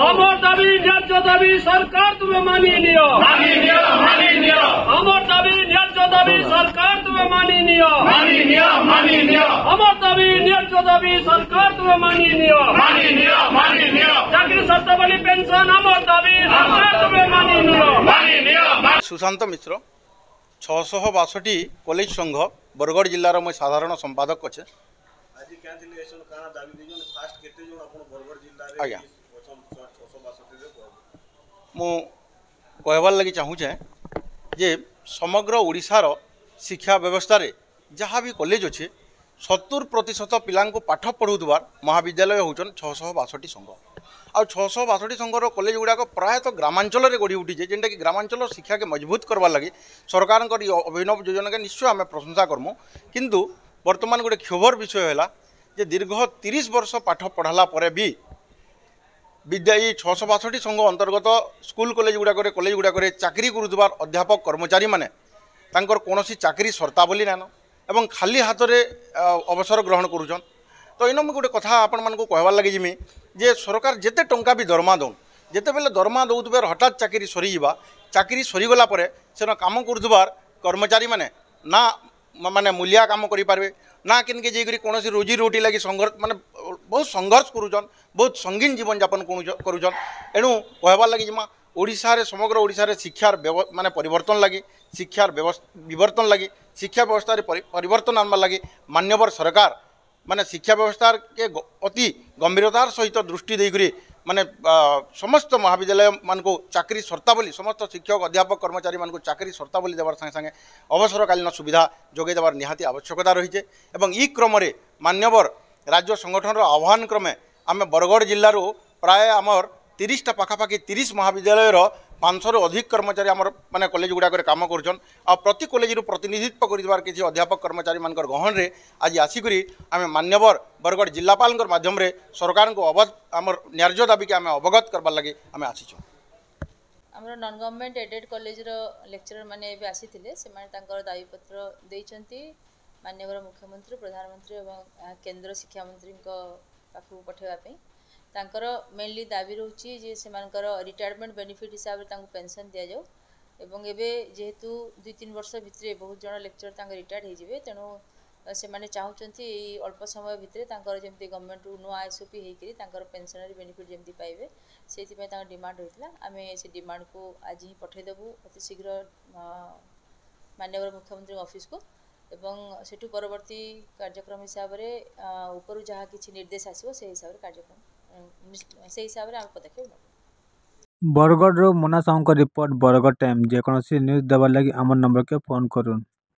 আমার দাবি ন্যায্য দাবি সরকার তুমি মানিয়ে নিও। আমার দাবি ন্যায্য দাবি সরকার তুমি মানিয়ে নিও। আমার দাবি ন্যায্য দাবি সরকার তুমি মানিয়ে নিও। চাকরি শর্তাবলী পেনশন আমার দাবি সরকার তুমি মানিয়ে নিও। सुशांत मिश्र 662 कॉलेज संघ बरगढ़ जिलार मैं साधारण संपादक अच्छे। आज्ञा मु कहबार लगी चाहूचे जे समग्र ओडिशार शिक्षा व्यवस्था रे जहाँ भी कॉलेज अच्छे 70% पिला पाठ पढ़ार महाविद्यालय होचन 662 संघ आ 662 संघर कॉलेज गुड़ाक प्रायतः ग्रामांचल गढ़ी उठीचे जेनटा कि ग्रामांचल शिक्षा के मजबूत करवार लगी सरकार अभिनव योजना के निश्चय आम प्रशंसा करमु। किंतु वर्तमान गोटे क्षोभर विषय है जे दीर्घ 30 वर्ष पाठ पढ़ाला परे भी विद्या 662 संघ अंतर्गत स्कूल कॉलेज गुड़ाक चाकरी करुवार अध्यापक कर्मचारी माने तांकर कौनसी चाकरी शर्तावली नान एवं खाली हाथ में अवसर ग्रहण करुछन। तो इन मुझे गोटे कथा आपण मानक कहबार लगी जिमी जे सरकार जिते टंका भी दरमा दौन जिते बेले दरमा दौर हठात चाकरी सरीजा चाकरी सरीगला से काम करुवार कर्मचारी माने ना माने मूलिया काम करें ना किनके जाकर कौन रोजी रोटी लगी संघर्ष माने बहुत संघर्ष करुचन बहुत संगीन जीवन यापन करुचन। एणु कहबार लगी जिमा ओडिशा रे समग्र ओडिशा रे शिक्षार माने परिवर्तन लगी शिक्षार विवर्तन लगी शिक्षा व्यवस्था परिवर्तन आनबार लगी मान्यवर सरकार माने शिक्षा व्यवस्था के अति गंभीरतार सहित दृष्टि देकर माने समस्त महाविद्यालय मान को चाकरी शर्तावली समस्त शिक्षक अध्यापक कर्मचारी मान को चाकरी शर्तावली देवार संगे संगे अवसरकालीन सुविधा जोगे देवार निहाती आवश्यकता रही है। एवं ई क्रम मान्यवर राज्य संगठन आह्वान क्रमे आम बरगढ़ जिलूर प्राय आमर 30टा पाखापाखि 30 महाविद्यालय 500 रु अधिक कर्मचारी आमर माने कॉलेज गुड़ाक काम करुछन आ प्रति कॉलेज प्रतिनिधित्व कर किसी अध्यापक कर्मचारी मान गहन रे आज आसिक आम मान्यवर बरगढ़ जिलापाल माध्यम रे सरकार को आमर न्याय्य दाबी के आम अवगत करबार लगी आम आसीचु। आमर non government aided college lecturer माने आसीथिले से माने तांकर दाबीपत्र देइचंती माननीय मुख्यमंत्री प्रधानमंत्री एवं केंद्र शिक्षा मंत्री पाखु पठेवा तांकर मेनली दाबी रोची जे सेमानकर रिटायरमेंट बेनिफिट हिसाब से पेंशन दि जाऊ एवं एबे जेहेतु 2-3 वर्ष भितर बहुत जन लेक्चर तांकर रिटायर्ड हो जाए तेणु से माने चाहूचंती अल्प समय भितर तांकर जेमती गवर्नमेंट नुआ एसओपी होकर तांकर पेंशनरी बेनिफिट जेमती पाइबे से डिमांड होता आम से डिमांड को आज ही पठेदेबू अति शीघ्र माननीय मुख्यमंत्री ऑफिस को एवं सेठू परवर्ती कार्यक्रम हिसाब से ऊपर जहाँ किसी निर्देश आसो से हिसाब से कार्यक्रम से हिसाब से आम पदक्षेप बरगढ़ मोना साहू रिपोर्ट बरगढ़ टाइम जेकोसी न्यूज देवार लगी आम नंबर के फोन करूँ।